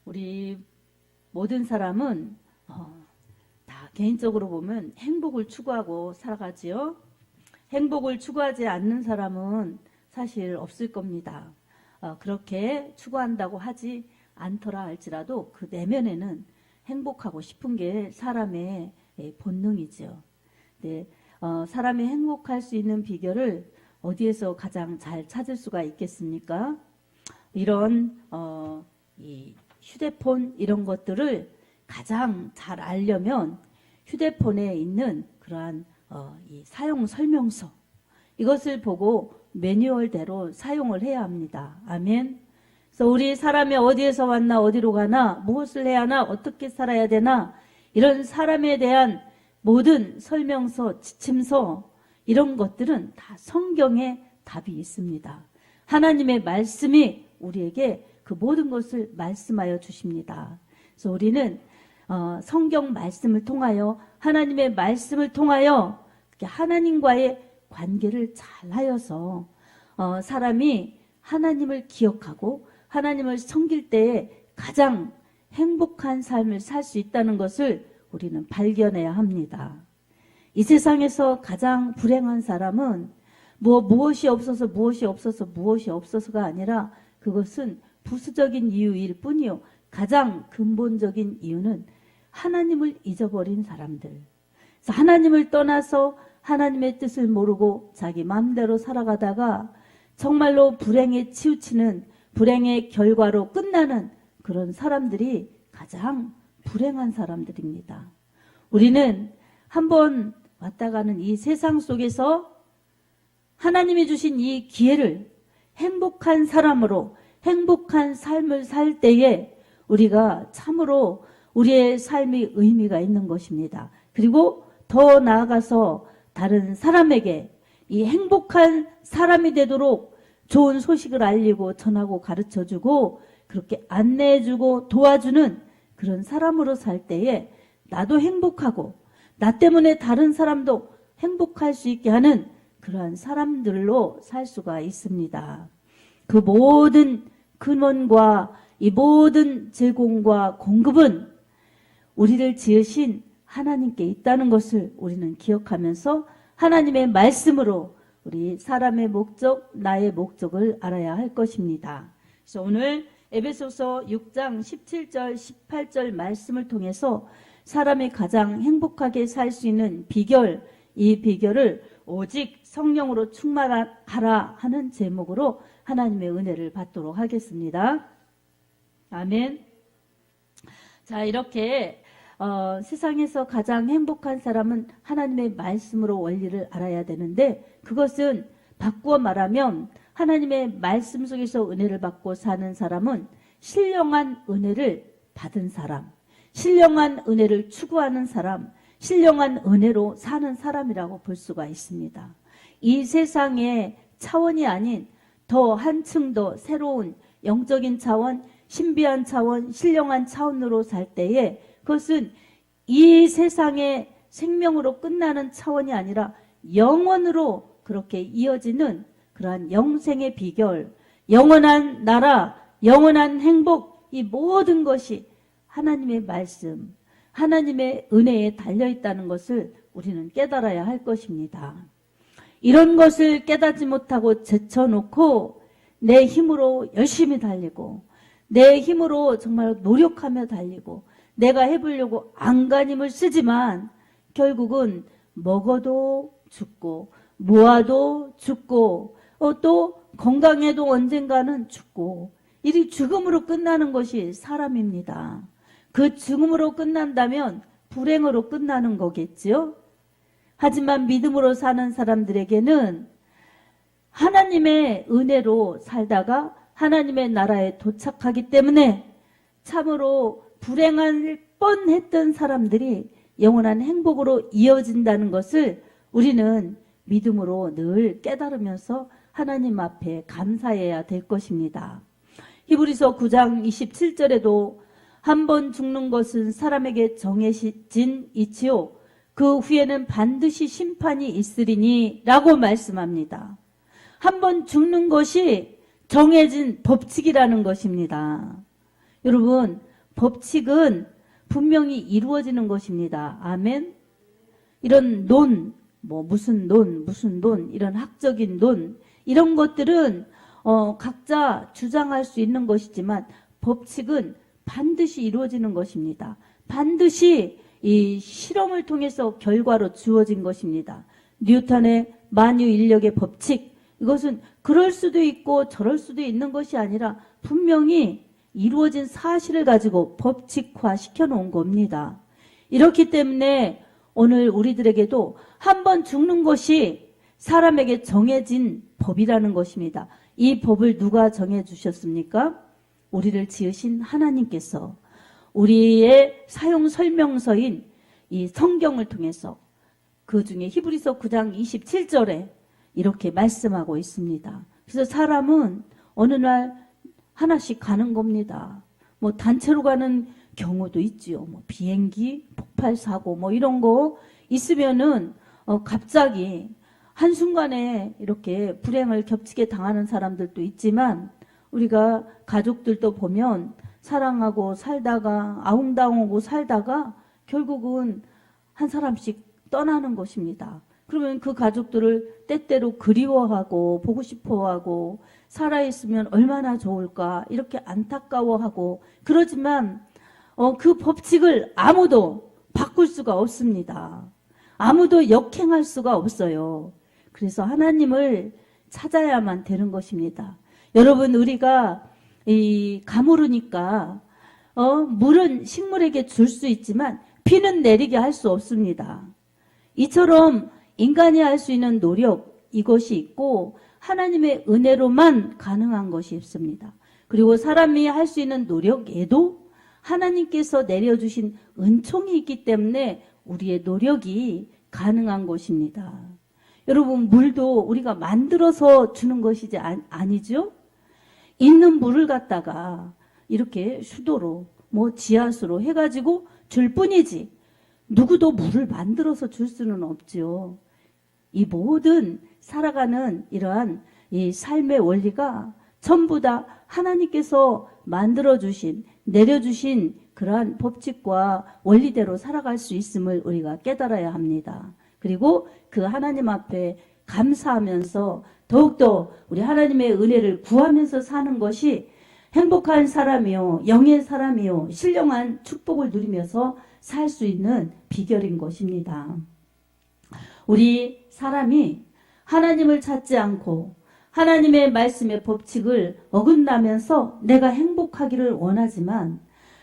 우리 모든 사람은 다 개인적으로 보면 행복을 추구하고 살아가지요. 행복을 추구하지 않는 사람은 사실 없을 겁니다. 그렇게 추구한다고 하지 않더라 할지라도 그 내면에는 행복하고 싶은 게 사람의 본능이죠. 네, 사람이 행복할 수 있는 비결을 어디에서 가장 잘 찾을 수가 있겠습니까? 이런 이 휴대폰 이런 것들을 가장 잘 알려면 휴대폰에 있는 그러한 이 사용 설명서 이것을 보고 매뉴얼대로 사용을 해야 합니다. 아멘. 그래서 우리 사람이 어디에서 왔나 어디로 가나 무엇을 해야 하나 어떻게 살아야 되나 이런 사람에 대한 모든 설명서, 지침서 이런 것들은 다 성경에 답이 있습니다. 하나님의 말씀이 우리에게 그 모든 것을 말씀하여 주십니다. 그래서 우리는 성경 말씀을 통하여 하나님의 말씀을 통하여 하나님과의 관계를 잘 하여서 사람이 하나님을 기억하고 하나님을 섬길 때에 가장 행복한 삶을 살 수 있다는 것을 우리는 발견해야 합니다. 이 세상에서 가장 불행한 사람은 무엇이 없어서가 아니라 그것은 부수적인 이유일 뿐이요. 가장 근본적인 이유는 하나님을 잊어버린 사람들. 그래서 하나님을 떠나서 하나님의 뜻을 모르고 자기 마음대로 살아가다가 정말로 불행에 치우치는 불행의 결과로 끝나는 그런 사람들이 가장 불행한 사람들입니다. 우리는 한번 왔다 가는 이 세상 속에서 하나님이 주신 이 기회를 행복한 사람으로 행복한 삶을 살 때에 우리가 참으로 우리의 삶이 의미가 있는 것입니다. 그리고 더 나아가서 다른 사람에게 이 행복한 사람이 되도록 좋은 소식을 알리고 전하고 가르쳐주고 그렇게 안내해주고 도와주는 그런 사람으로 살 때에 나도 행복하고 나 때문에 다른 사람도 행복할 수 있게 하는 그러한 사람들로 살 수가 있습니다. 그 모든 근원과 이 모든 제공과 공급은 우리를 지으신 하나님께 있다는 것을 우리는 기억하면서 하나님의 말씀으로 우리 사람의 목적, 나의 목적을 알아야 할 것입니다. 그래서 오늘 에베소서 6장 17절, 18절 말씀을 통해서 사람이 가장 행복하게 살 수 있는 비결, 이 비결을 오직 성령으로 충만하라 하는 제목으로 하나님의 은혜를 받도록 하겠습니다. 아멘. 자, 이렇게 세상에서 가장 행복한 사람은 하나님의 말씀으로 원리를 알아야 되는데 그것은 바꾸어 말하면 하나님의 말씀 속에서 은혜를 받고 사는 사람은 신령한 은혜를 받은 사람, 신령한 은혜를 추구하는 사람, 신령한 은혜로 사는 사람이라고 볼 수가 있습니다. 이 세상의 차원이 아닌 더 한층 더 새로운 영적인 차원, 신비한 차원, 신령한 차원으로 살 때에 그것은 이 세상의 생명으로 끝나는 차원이 아니라 영원으로 그렇게 이어지는 그러한 영생의 비결, 영원한 나라, 영원한 행복, 이 모든 것이 하나님의 말씀, 하나님의 은혜에 달려있다는 것을 우리는 깨달아야 할 것입니다. 이런 것을 깨닫지 못하고 제쳐놓고 내 힘으로 열심히 달리고 내 힘으로 정말 노력하며 달리고 내가 해보려고 안간힘을 쓰지만 결국은 먹어도 죽고 모아도 죽고 또 건강해도 언젠가는 죽고 이 죽음으로 끝나는 것이 사람입니다. 그 죽음으로 끝난다면 불행으로 끝나는 거겠지요. 하지만 믿음으로 사는 사람들에게는 하나님의 은혜로 살다가 하나님의 나라에 도착하기 때문에 참으로 불행할 뻔했던 사람들이 영원한 행복으로 이어진다는 것을 우리는 믿음으로 늘 깨달으면서 하나님 앞에 감사해야 될 것입니다. 히브리서 9장 27절에도 한 번 죽는 것은 사람에게 정해진 이치요 그 후에는 반드시 심판이 있으리니 라고 말씀합니다. 한 번 죽는 것이 정해진 법칙이라는 것입니다. 여러분, 법칙은 분명히 이루어지는 것입니다. 아멘. 이런 논, 무슨 돈, 이런 학적인 논, 이런 것들은 각자 주장할 수 있는 것이지만 법칙은 반드시 이루어지는 것입니다. 반드시 이 실험을 통해서 결과로 주어진 것입니다. 뉴턴의 만유인력의 법칙, 이것은 그럴 수도 있고 저럴 수도 있는 것이 아니라 분명히 이루어진 사실을 가지고 법칙화 시켜놓은 겁니다. 이렇기 때문에 오늘 우리들에게도 한 번 죽는 것이 사람에게 정해진 법이라는 것입니다. 이 법을 누가 정해주셨습니까? 우리를 지으신 하나님께서 우리의 사용 설명서인 이 성경을 통해서 그 중에 히브리서 9장 27절에 이렇게 말씀하고 있습니다. 그래서 사람은 어느 날 하나씩 가는 겁니다. 단체로 가는 경우도 있지요. 비행기, 폭발 사고 이런 거 있으면은 갑자기 한순간에 이렇게 불행을 겹치게 당하는 사람들도 있지만 우리가 가족들도 보면 사랑하고 살다가 아웅다웅하고 살다가 결국은 한 사람씩 떠나는 것입니다. 그러면 그 가족들을 때때로 그리워하고 보고 싶어하고 살아있으면 얼마나 좋을까 이렇게 안타까워하고 그러지만 그 법칙을 아무도 바꿀 수가 없습니다. 아무도 역행할 수가 없어요. 그래서 하나님을 찾아야만 되는 것입니다. 여러분, 우리가 가물으니까 물은 식물에게 줄 수 있지만 비는 내리게 할 수 없습니다. 이처럼 인간이 할 수 있는 노력, 이것이 있고 하나님의 은혜로만 가능한 것이 있습니다. 그리고 사람이 할 수 있는 노력에도 하나님께서 내려주신 은총이 있기 때문에 우리의 노력이 가능한 것입니다. 여러분, 물도 우리가 만들어서 주는 것이지 아니죠? 있는 물을 갖다가 이렇게 수도로 지하수로 해가지고 줄 뿐이지 누구도 물을 만들어서 줄 수는 없죠. 이 모든 살아가는 이러한 이 삶의 원리가 전부 다 하나님께서 만들어주신, 내려주신 그러한 법칙과 원리대로 살아갈 수 있음을 우리가 깨달아야 합니다. 그리고 그 하나님 앞에 감사하면서 더욱더 우리 하나님의 은혜를 구하면서 사는 것이 행복한 사람이요, 영의 사람이요, 신령한 축복을 누리면서 살 수 있는 비결인 것입니다. 우리 사람이 하나님을 찾지 않고 하나님의 말씀의 법칙을 어긋나면서 내가 행복하기를 원하지만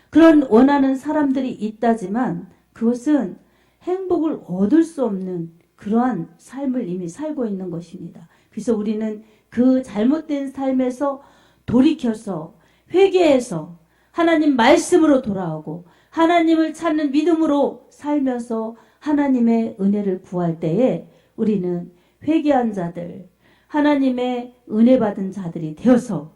그런 원하는 사람들이 있다지만 그것은 행복을 얻을 수 없는 그러한 삶을 이미 살고 있는 것입니다. 그래서 우리는 그 잘못된 삶에서 돌이켜서 회개해서 하나님 말씀으로 돌아오고 하나님을 찾는 믿음으로 살면서 하나님의 은혜를 구할 때에 우리는 회개한 자들, 하나님의 은혜 받은 자들이 되어서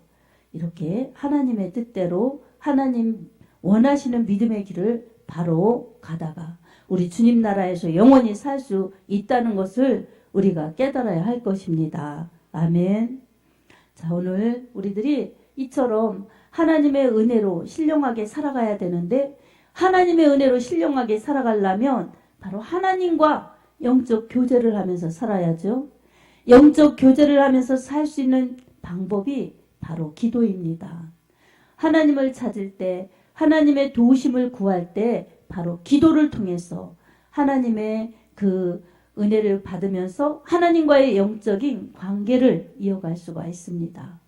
이렇게 하나님의 뜻대로 하나님 원하시는 믿음의 길을 바로 가다가 우리 주님 나라에서 영원히 살 수 있다는 것을 우리가 깨달아야 할 것입니다. 아멘. 자, 오늘 우리들이 이처럼 하나님의 은혜로 신령하게 살아가야 되는데 하나님의 은혜로 신령하게 살아가려면 바로 하나님과 영적 교제를 하면서 살아야죠. 영적 교제를 하면서 살 수 있는 방법이 바로 기도입니다. 하나님을 찾을 때, 하나님의 도우심을 구할 때 바로 기도를 통해서 하나님의 그 은혜를 받으면서 하나님과의 영적인 관계를 이어갈 수가 있습니다.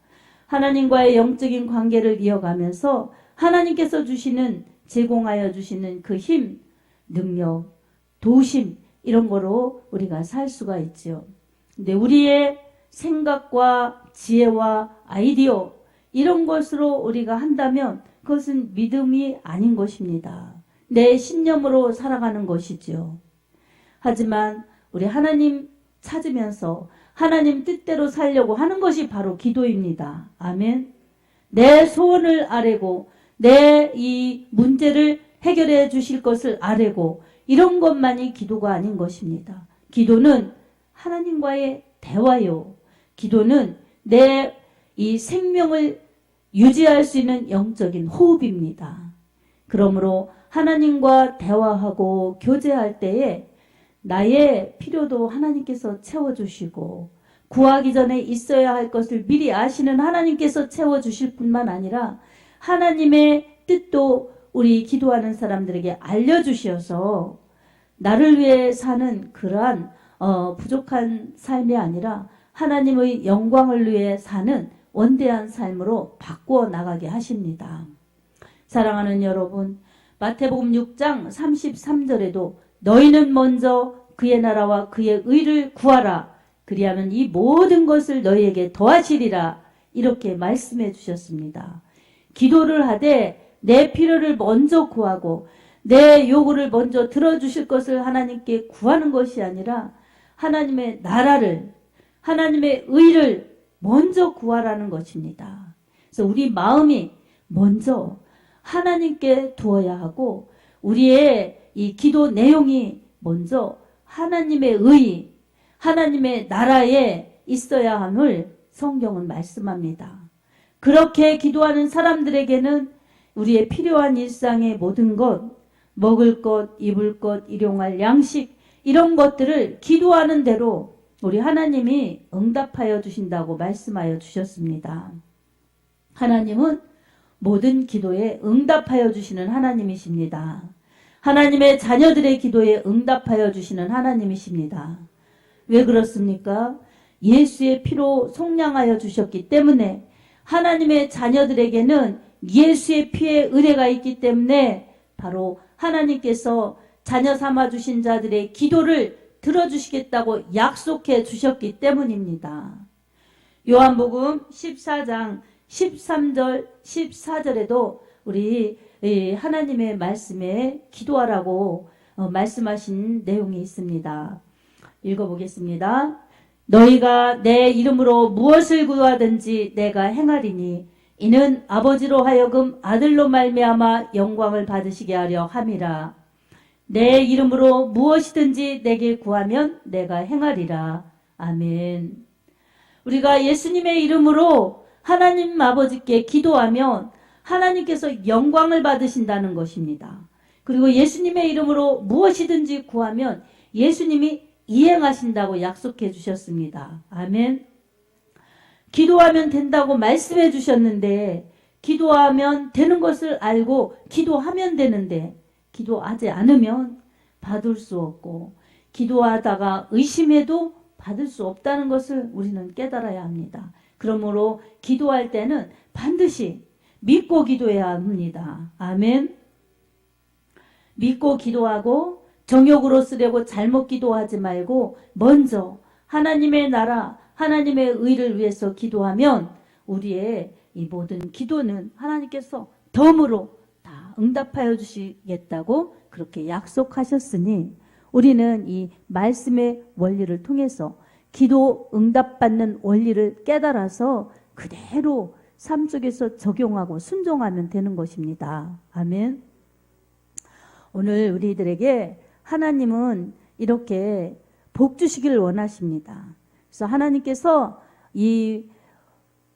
하나님과의 영적인 관계를 이어가면서 하나님께서 주시는, 제공하여 주시는 그 힘, 능력, 도우심 이런 거로 우리가 살 수가 있죠. 근데 우리의 생각과 지혜와 아이디어 이런 것으로 우리가 한다면 그것은 믿음이 아닌 것입니다. 내 신념으로 살아가는 것이죠. 하지만 우리 하나님 찾으면서 하나님 뜻대로 살려고 하는 것이 바로 기도입니다. 아멘. 내 소원을 아뢰고 내 이 문제를 해결해 주실 것을 아뢰고 이런 것만이 기도가 아닌 것입니다. 기도는 하나님과의 대화요. 기도는 내 이 생명을 유지할 수 있는 영적인 호흡입니다. 그러므로 하나님과 대화하고 교제할 때에 나의 필요도 하나님께서 채워주시고 구하기 전에 있어야 할 것을 미리 아시는 하나님께서 채워주실 뿐만 아니라 하나님의 뜻도 우리 기도하는 사람들에게 알려주셔서 나를 위해 사는 그러한 부족한 삶이 아니라 하나님의 영광을 위해 사는 원대한 삶으로 바꾸어 나가게 하십니다. 사랑하는 여러분, 마태복음 6장 33절에도 너희는 먼저 그의 나라와 그의 의를 구하라. 그리하면 이 모든 것을 너희에게 더하시리라. 이렇게 말씀해 주셨습니다. 기도를 하되 내 필요를 먼저 구하고 내 요구를 먼저 들어주실 것을 하나님께 구하는 것이 아니라 하나님의 나라를, 하나님의 의를 먼저 구하라는 것입니다. 그래서 우리 마음이 먼저 하나님께 두어야 하고 우리의 이 기도 내용이 먼저 하나님의 의, 하나님의 나라에 있어야 함을 성경은 말씀합니다. 그렇게 기도하는 사람들에게는 우리의 필요한 일상의 모든 것, 먹을 것, 입을 것, 일용할 양식 이런 것들을 기도하는 대로 우리 하나님이 응답하여 주신다고 말씀하여 주셨습니다. 하나님은 모든 기도에 응답하여 주시는 하나님이십니다. 하나님의 자녀들의 기도에 응답하여 주시는 하나님이십니다. 왜 그렇습니까? 예수의 피로 속량하여 주셨기 때문에 하나님의 자녀들에게는 예수의 피의 의뢰가 있기 때문에 바로 하나님께서 자녀 삼아 주신 자들의 기도를 들어주시겠다고 약속해 주셨기 때문입니다. 요한복음 14장 13절 14절에도 우리 하나님의 말씀에 기도하라고 말씀하신 내용이 있습니다. 읽어보겠습니다. 너희가 내 이름으로 무엇을 구하든지 내가 행하리니 이는 아버지로 하여금 아들로 말미암아 영광을 받으시게 하려 함이라. 내 이름으로 무엇이든지 내게 구하면 내가 행하리라. 아멘. 우리가 예수님의 이름으로 하나님 아버지께 기도하면 하나님께서 영광을 받으신다는 것입니다. 그리고 예수님의 이름으로 무엇이든지 구하면 예수님이 이행하신다고 약속해 주셨습니다. 아멘. 기도하면 된다고 말씀해 주셨는데 기도하면 되는 것을 알고 기도하면 되는데 기도하지 않으면 받을 수 없고 기도하다가 의심해도 받을 수 없다는 것을 우리는 깨달아야 합니다. 그러므로 기도할 때는 반드시 믿고 기도해야 합니다. 아멘. 믿고 기도하고 정욕으로 쓰려고 잘못 기도하지 말고 먼저 하나님의 나라, 하나님의 의를 위해서 기도하면 우리의 이 모든 기도는 하나님께서 덤으로 다 응답하여 주시겠다고 그렇게 약속하셨으니 우리는 이 말씀의 원리를 통해서 기도 응답받는 원리를 깨달아서 그대로 삶 속에서 적용하고 순종하면 되는 것입니다. 아멘. 오늘 우리들에게 하나님은 이렇게 복 주시기를 원하십니다. 그래서 하나님께서 이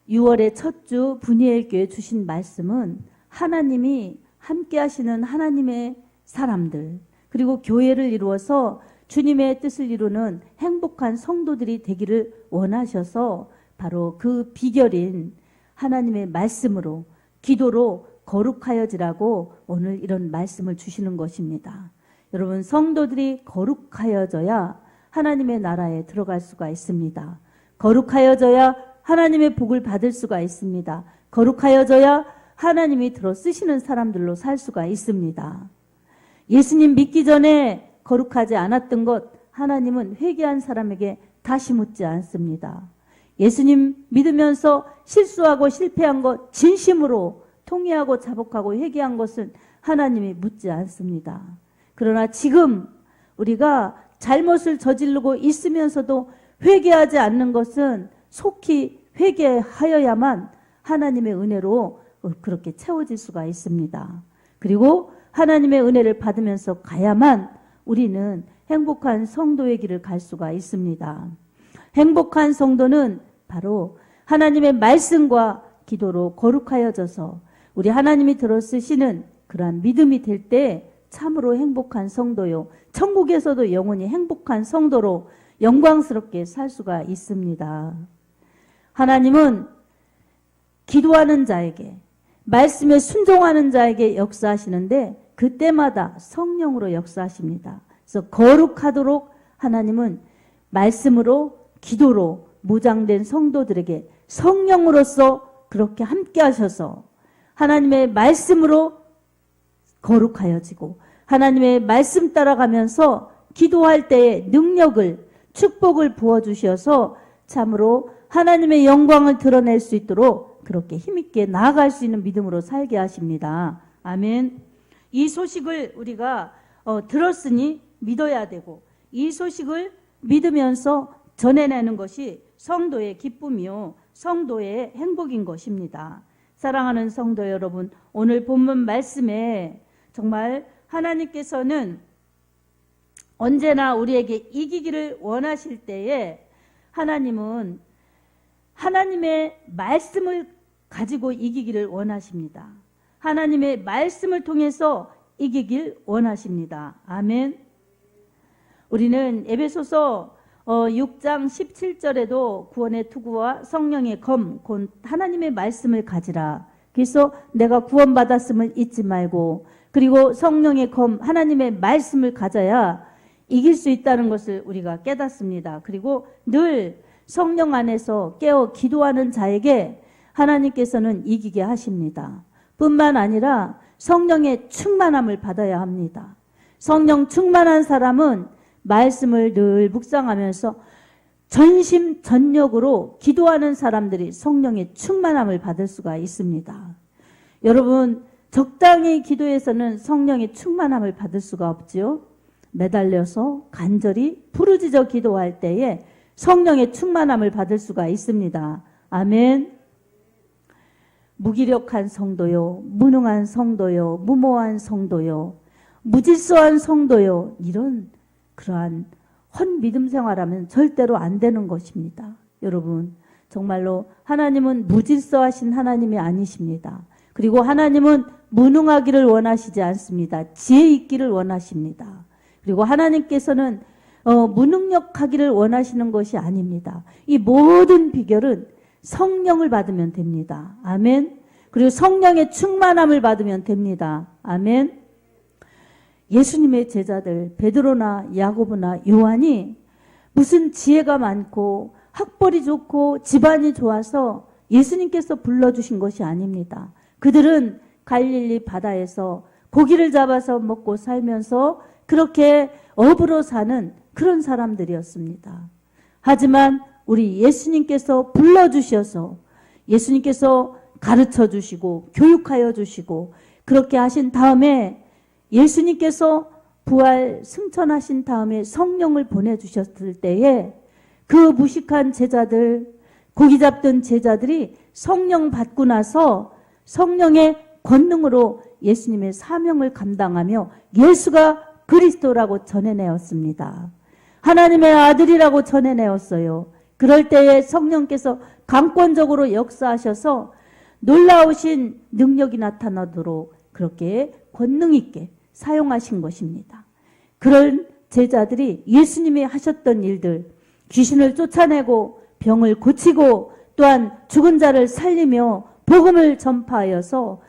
6월의 첫 주 분이엘 교회 주신 말씀은 하나님이 함께 하시는 하나님의 사람들 그리고 교회를 이루어서 주님의 뜻을 이루는 행복한 성도들이 되기를 원하셔서 바로 그 비결인 하나님의 말씀으로 기도로 거룩하여지라고 오늘 이런 말씀을 주시는 것입니다. 여러분 성도들이 거룩하여져야 하나님의 나라에 들어갈 수가 있습니다. 거룩하여져야 하나님의 복을 받을 수가 있습니다. 거룩하여져야 하나님이 들어 쓰시는 사람들로 살 수가 있습니다. 예수님 믿기 전에 거룩하지 않았던 것 하나님은 회개한 사람에게 다시 묻지 않습니다. 예수님 믿으면서 실수하고 실패한 것 진심으로 통회하고 자복하고 회개한 것은 하나님이 묻지 않습니다. 그러나 지금 우리가 잘못을 저지르고 있으면서도 회개하지 않는 것은 속히 회개하여야만 하나님의 은혜로 그렇게 채워질 수가 있습니다. 그리고 하나님의 은혜를 받으면서 가야만 우리는 행복한 성도의 길을 갈 수가 있습니다. 행복한 성도는 바로 하나님의 말씀과 기도로 거룩하여져서 우리 하나님이 들어 쓰시는 그러한 믿음이 될 때 참으로 행복한 성도요. 천국에서도 영원히 행복한 성도로 영광스럽게 살 수가 있습니다. 하나님은 기도하는 자에게, 말씀에 순종하는 자에게 역사하시는데 그때마다 성령으로 역사하십니다. 그래서 거룩하도록 하나님은 말씀으로, 기도로 무장된 성도들에게 성령으로서 그렇게 함께 하셔서 하나님의 말씀으로 거룩하여지고 하나님의 말씀 따라가면서 기도할 때에 능력을, 축복을 부어주셔서 참으로 하나님의 영광을 드러낼 수 있도록 그렇게 힘있게 나아갈 수 있는 믿음으로 살게 하십니다. 아멘. 이 소식을 우리가 들었으니 믿어야 되고 이 소식을 믿으면서 전해내는 것이 성도의 기쁨이요 성도의 행복인 것입니다. 사랑하는 성도 여러분, 오늘 본문 말씀에 정말 하나님께서는 언제나 우리에게 이기기를 원하실 때에 하나님은 하나님의 말씀을 가지고 이기기를 원하십니다. 하나님의 말씀을 통해서 이기길 원하십니다. 아멘. 우리는 에베소서 6장 17절에도 구원의 투구와 성령의 검, 곧 하나님의 말씀을 가지라. 그래서 내가 구원받았음을 잊지 말고 그리고 성령의 검, 하나님의 말씀을 가져야 이길 수 있다는 것을 우리가 깨닫습니다. 그리고 늘 성령 안에서 깨어 기도하는 자에게 하나님께서는 이기게 하십니다. 뿐만 아니라 성령의 충만함을 받아야 합니다. 성령 충만한 사람은 말씀을 늘 묵상하면서 전심전력으로 기도하는 사람들이 성령의 충만함을 받을 수가 있습니다. 여러분, 적당히 기도해서는 성령의 충만함을 받을 수가 없지요. 매달려서 간절히 부르짖어 기도할 때에 성령의 충만함을 받을 수가 있습니다. 아멘. 무기력한 성도요, 무능한 성도요, 무모한 성도요, 무질서한 성도요, 이런 그러한 헌 믿음 생활하면 절대로 안 되는 것입니다. 여러분, 정말로 하나님은 무질서하신 하나님이 아니십니다. 그리고 하나님은 무능하기를 원하시지 않습니다. 지혜 있기를 원하십니다. 그리고 하나님께서는 무능력하기를 원하시는 것이 아닙니다. 이 모든 비결은 성령을 받으면 됩니다. 아멘. 그리고 성령의 충만함을 받으면 됩니다. 아멘. 예수님의 제자들 베드로나 야고보나 요한이 무슨 지혜가 많고 학벌이 좋고 집안이 좋아서 예수님께서 불러주신 것이 아닙니다. 그들은 갈릴리 바다에서 고기를 잡아서 먹고 살면서 그렇게 업으로 사는 그런 사람들이었습니다. 하지만 우리 예수님께서 불러주셔서 예수님께서 가르쳐 주시고 교육하여 주시고 그렇게 하신 다음에 예수님께서 부활 승천하신 다음에 성령을 보내주셨을 때에 그 무식한 제자들, 고기 잡던 제자들이 성령 받고 나서 성령의 권능으로 예수님의 사명을 감당하며 예수가 그리스도라고 전해내었습니다. 하나님의 아들이라고 전해내었어요. 그럴 때에 성령께서 강권적으로 역사하셔서 놀라우신 능력이 나타나도록 그렇게 권능 있게 사용하신 것입니다. 그런 제자들이 예수님이 하셨던 일들, 귀신을 쫓아내고 병을 고치고 또한 죽은 자를 살리며 복음을 전파하여서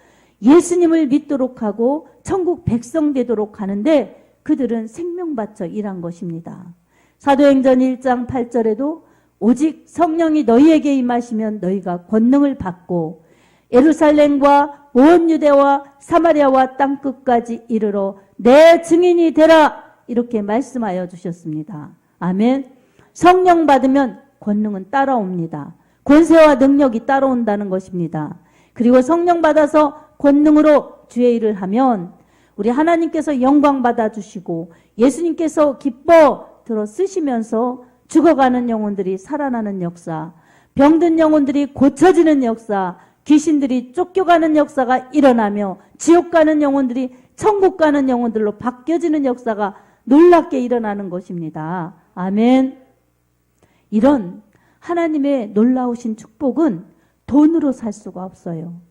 예수님을 믿도록 하고 천국 백성 되도록 하는데 그들은 생명 바쳐 일한 것입니다. 사도행전 1장 8절에도 오직 성령이 너희에게 임하시면 너희가 권능을 받고 예루살렘과 온 유대와 사마리아와 땅끝까지 이르러 내 증인이 되라 이렇게 말씀하여 주셨습니다. 아멘. 성령 받으면 권능은 따라옵니다. 권세와 능력이 따라온다는 것입니다. 그리고 성령 받아서 권능으로 주의 일을 하면 우리 하나님께서 영광 받아주시고 예수님께서 기뻐 들어 쓰시면서 죽어가는 영혼들이 살아나는 역사, 병든 영혼들이 고쳐지는 역사, 귀신들이 쫓겨가는 역사가 일어나며 지옥 가는 영혼들이 천국 가는 영혼들로 바뀌어지는 역사가 놀랍게 일어나는 것입니다. 아멘. 이런 하나님의 놀라우신 축복은 돈으로 살 수가 없어요.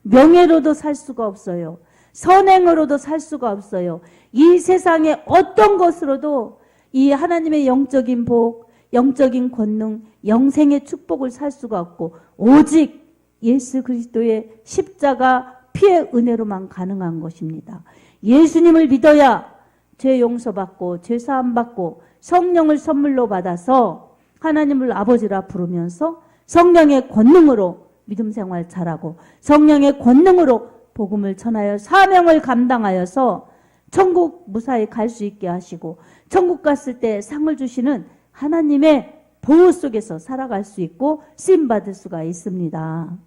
명예로도 살 수가 없어요. 선행으로도 살 수가 없어요. 이 세상의 어떤 것으로도 이 하나님의 영적인 복, 영적인 권능, 영생의 축복을 살 수가 없고 오직 예수 그리스도의 십자가 피의 은혜로만 가능한 것입니다. 예수님을 믿어야 죄 용서받고 죄 사함받고 성령을 선물로 받아서 하나님을 아버지라 부르면서 성령의 권능으로 믿음 생활 잘하고 성령의 권능으로 복음을 전하여 사명을 감당하여서 천국 무사히 갈 수 있게 하시고 천국 갔을 때 상을 주시는 하나님의 보호 속에서 살아갈 수 있고 쓰임받을 수가 있습니다.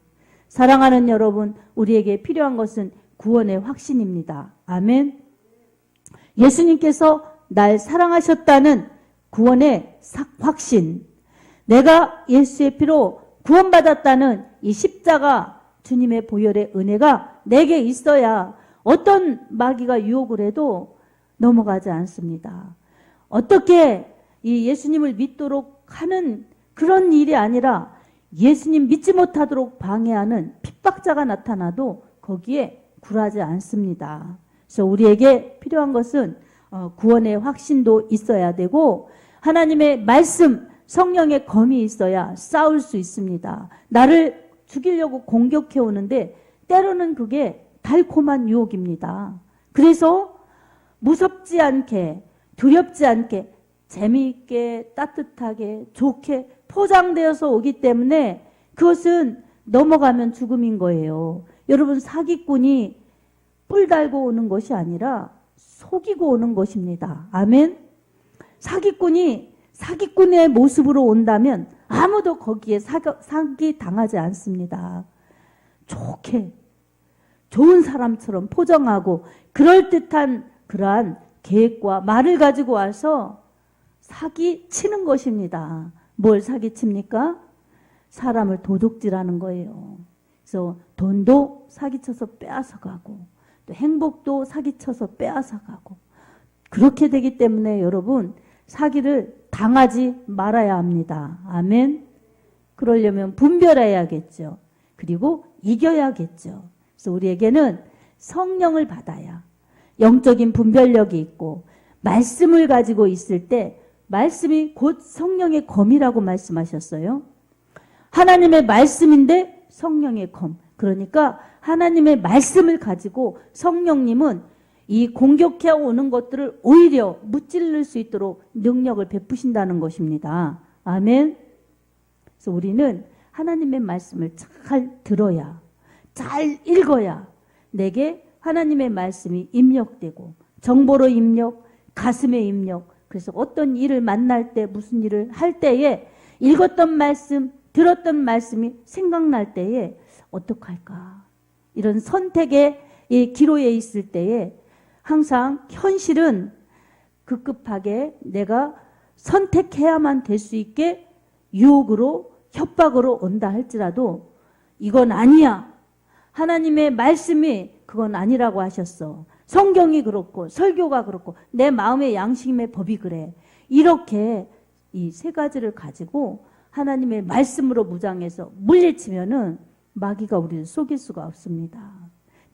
사랑하는 여러분, 우리에게 필요한 것은 구원의 확신입니다. 아멘. 예수님께서 날 사랑하셨다는 구원의 확신, 내가 예수의 피로 구원받았다는 이 십자가 주님의 보혈의 은혜가 내게 있어야 어떤 마귀가 유혹을 해도 넘어가지 않습니다. 어떻게 이 예수님을 믿도록 하는 그런 일이 아니라 예수님 믿지 못하도록 방해하는 핍박자가 나타나도 거기에 굴하지 않습니다. 그래서 우리에게 필요한 것은 구원의 확신도 있어야 되고 하나님의 말씀, 성령의 검이 있어야 싸울 수 있습니다. 나를 죽이려고 공격해 오는데 때로는 그게 달콤한 유혹입니다. 그래서 무섭지 않게, 두렵지 않게, 재미있게, 따뜻하게, 좋게 포장되어서 오기 때문에 그것은 넘어가면 죽음인 거예요. 여러분, 사기꾼이 뿔 달고 오는 것이 아니라 속이고 오는 것입니다. 아멘. 사기꾼이 사기꾼의 모습으로 온다면 아무도 거기에 사기 당하지 않습니다. 좋게, 좋은 사람처럼 포장하고 그럴듯한 그러한 계획과 말을 가지고 와서 사기 치는 것입니다. 뭘 사기 칩니까? 사람을 도둑질하는 거예요. 그래서 돈도 사기쳐서 빼앗아가고 또 행복도 사기쳐서 빼앗아가고 그렇게 되기 때문에 여러분 사기를 당하지 말아야 합니다. 아멘. 그러려면 분별해야겠죠. 그리고 이겨야겠죠. 그래서 우리에게는 성령을 받아야 영적인 분별력이 있고 말씀을 가지고 있을 때 말씀이 곧 성령의 검이라고 말씀하셨어요. 하나님의 말씀인데 성령의 검. 그러니까 하나님의 말씀을 가지고 성령님은 이 공격해 오는 것들을 오히려 무찔릴 수 있도록 능력을 베푸신다는 것입니다. 아멘. 그래서 우리는 하나님의 말씀을 잘 들어야, 잘 읽어야 내게 하나님의 말씀이 입력되고 정보로 입력, 가슴에 입력. 그래서 어떤 일을 만날 때 무슨 일을 할 때에 읽었던 말씀, 들었던 말씀이 생각날 때에 어떡할까? 이런 선택의 이 기로에 있을 때에 항상 현실은 급급하게 내가 선택해야만 될 수 있게 유혹으로 협박으로 온다 할지라도 이건 아니야. 하나님의 말씀이 그건 아니라고 하셨어. 성경이 그렇고 설교가 그렇고 내 마음의 양심의 법이 그래. 이렇게 이 세 가지를 가지고 하나님의 말씀으로 무장해서 물리치면은 마귀가 우리를 속일 수가 없습니다.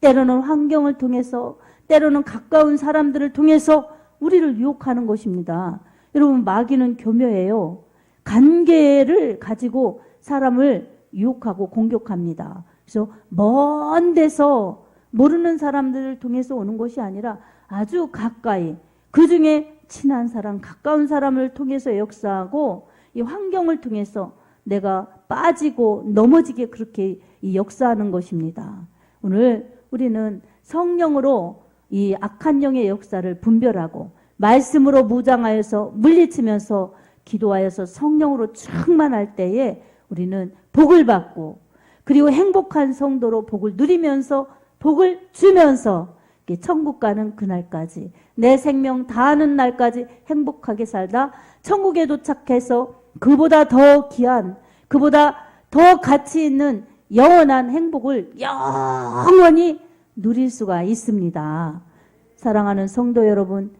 때로는 환경을 통해서 때로는 가까운 사람들을 통해서 우리를 유혹하는 것입니다. 여러분 마귀는 교묘해요. 관계를 가지고 사람을 유혹하고 공격합니다. 그래서 먼 데서 모르는 사람들을 통해서 오는 것이 아니라 아주 가까이 그중에 친한 사람, 가까운 사람을 통해서 역사하고 이 환경을 통해서 내가 빠지고 넘어지게 그렇게 이 역사하는 것입니다. 오늘 우리는 성령으로 이 악한 영의 역사를 분별하고 말씀으로 무장하여서 물리치면서 기도하여서 성령으로 충만할 때에 우리는 복을 받고 그리고 행복한 성도로 복을 누리면서 복을 주면서 천국 가는 그날까지 내 생명 다하는 날까지 행복하게 살다 천국에 도착해서 그보다 더 귀한 그보다 더 가치 있는 영원한 행복을 영원히 누릴 수가 있습니다. 사랑하는 성도 여러분,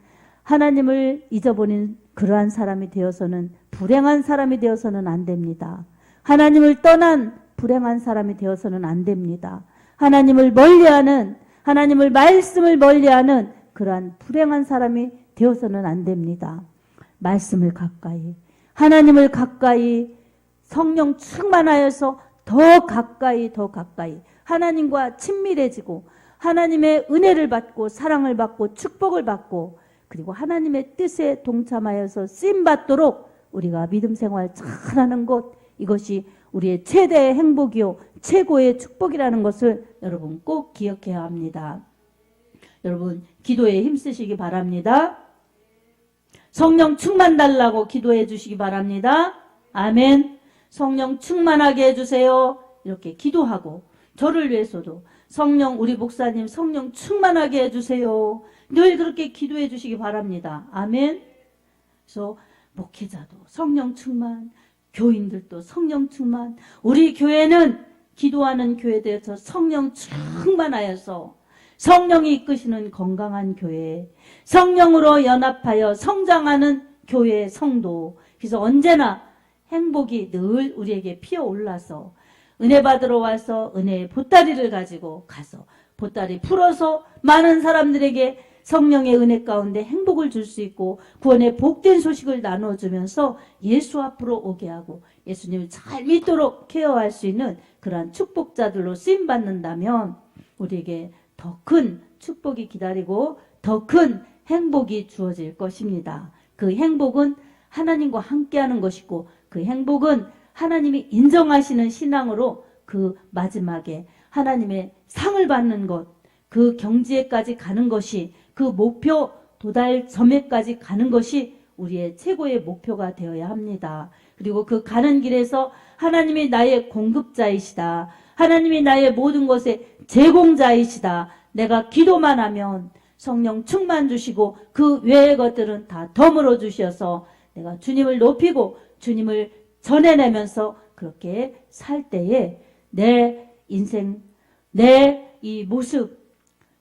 하나님을 잊어버린 그러한 사람이 되어서는 불행한 사람이 되어서는 안 됩니다. 하나님을 떠난 불행한 사람이 되어서는 안 됩니다. 하나님을 멀리하는 하나님을 말씀을 멀리하는 그러한 불행한 사람이 되어서는 안 됩니다. 말씀을 가까이, 하나님을 가까이, 성령 충만하여서 더 가까이 하나님과 친밀해지고 하나님의 은혜를 받고 사랑을 받고 축복을 받고 그리고 하나님의 뜻에 동참하여서 쓰임받도록 우리가 믿음 생활 잘하는 것, 이것이 우리의 최대의 행복이요 최고의 축복이라는 것을 여러분 꼭 기억해야 합니다. 여러분 기도에 힘쓰시기 바랍니다. 성령 충만 달라고 기도해 주시기 바랍니다. 아멘. 성령 충만하게 해주세요. 이렇게 기도하고, 저를 위해서도 성령, 우리 목사님 성령 충만하게 해주세요. 늘 그렇게 기도해 주시기 바랍니다. 아멘. 그래서 목회자도 성령 충만, 교인들도 성령 충만, 우리 교회는 기도하는 교회에 대해서 성령 충만하여서 성령이 이끄시는 건강한 교회, 성령으로 연합하여 성장하는 교회의 성도, 그래서 언제나 행복이 늘 우리에게 피어올라서 은혜 받으러 와서 은혜의 보따리를 가지고 가서 보따리 풀어서 많은 사람들에게 성령의 은혜 가운데 행복을 줄 수 있고 구원의 복된 소식을 나눠주면서 예수 앞으로 오게 하고 예수님을 잘 믿도록 케어할 수 있는 그러한 축복자들로 쓰임받는다면 우리에게 더 큰 축복이 기다리고 더 큰 행복이 주어질 것입니다. 그 행복은 하나님과 함께하는 것이고 그 행복은 하나님이 인정하시는 신앙으로 그 마지막에 하나님의 상을 받는 것, 그 경지에까지 가는 것이, 그 목표 도달 점에까지 가는 것이 우리의 최고의 목표가 되어야 합니다. 그리고 그 가는 길에서 하나님이 나의 공급자이시다, 하나님이 나의 모든 것의 제공자이시다, 내가 기도만 하면 성령 충만 주시고 그 외의 것들은 다 덤으로 주셔서 내가 주님을 높이고 주님을 전해내면서 그렇게 살 때에 내 인생, 내 이 모습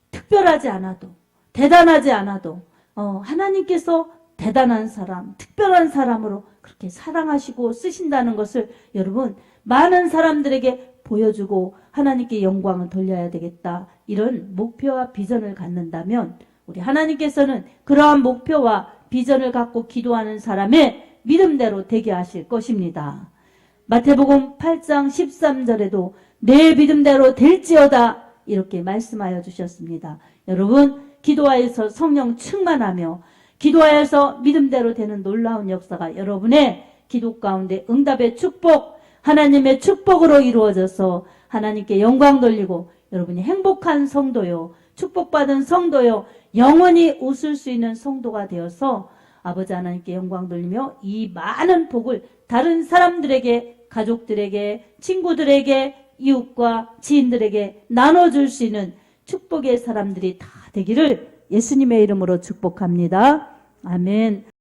특별하지 않아도, 대단하지 않아도 하나님께서 대단한 사람, 특별한 사람으로 그렇게 사랑하시고 쓰신다는 것을 여러분 많은 사람들에게 보여주고 하나님께 영광을 돌려야 되겠다, 이런 목표와 비전을 갖는다면 우리 하나님께서는 그러한 목표와 비전을 갖고 기도하는 사람의 믿음대로 되게 하실 것입니다. 마태복음 8장 13절에도 내 믿음대로 될지어다 이렇게 말씀하여 주셨습니다. 여러분 기도하여서 성령 충만하며 기도하여서 믿음대로 되는 놀라운 역사가 여러분의 기도 가운데 응답의 축복, 하나님의 축복으로 이루어져서 하나님께 영광 돌리고 여러분이 행복한 성도요, 축복받은 성도요, 영원히 웃을 수 있는 성도가 되어서 아버지 하나님께 영광 돌리며 이 많은 복을 다른 사람들에게, 가족들에게, 친구들에게, 이웃과 지인들에게 나눠줄 수 있는 축복의 사람들이 다 되기를 예수님의 이름으로 축복합니다. 아멘.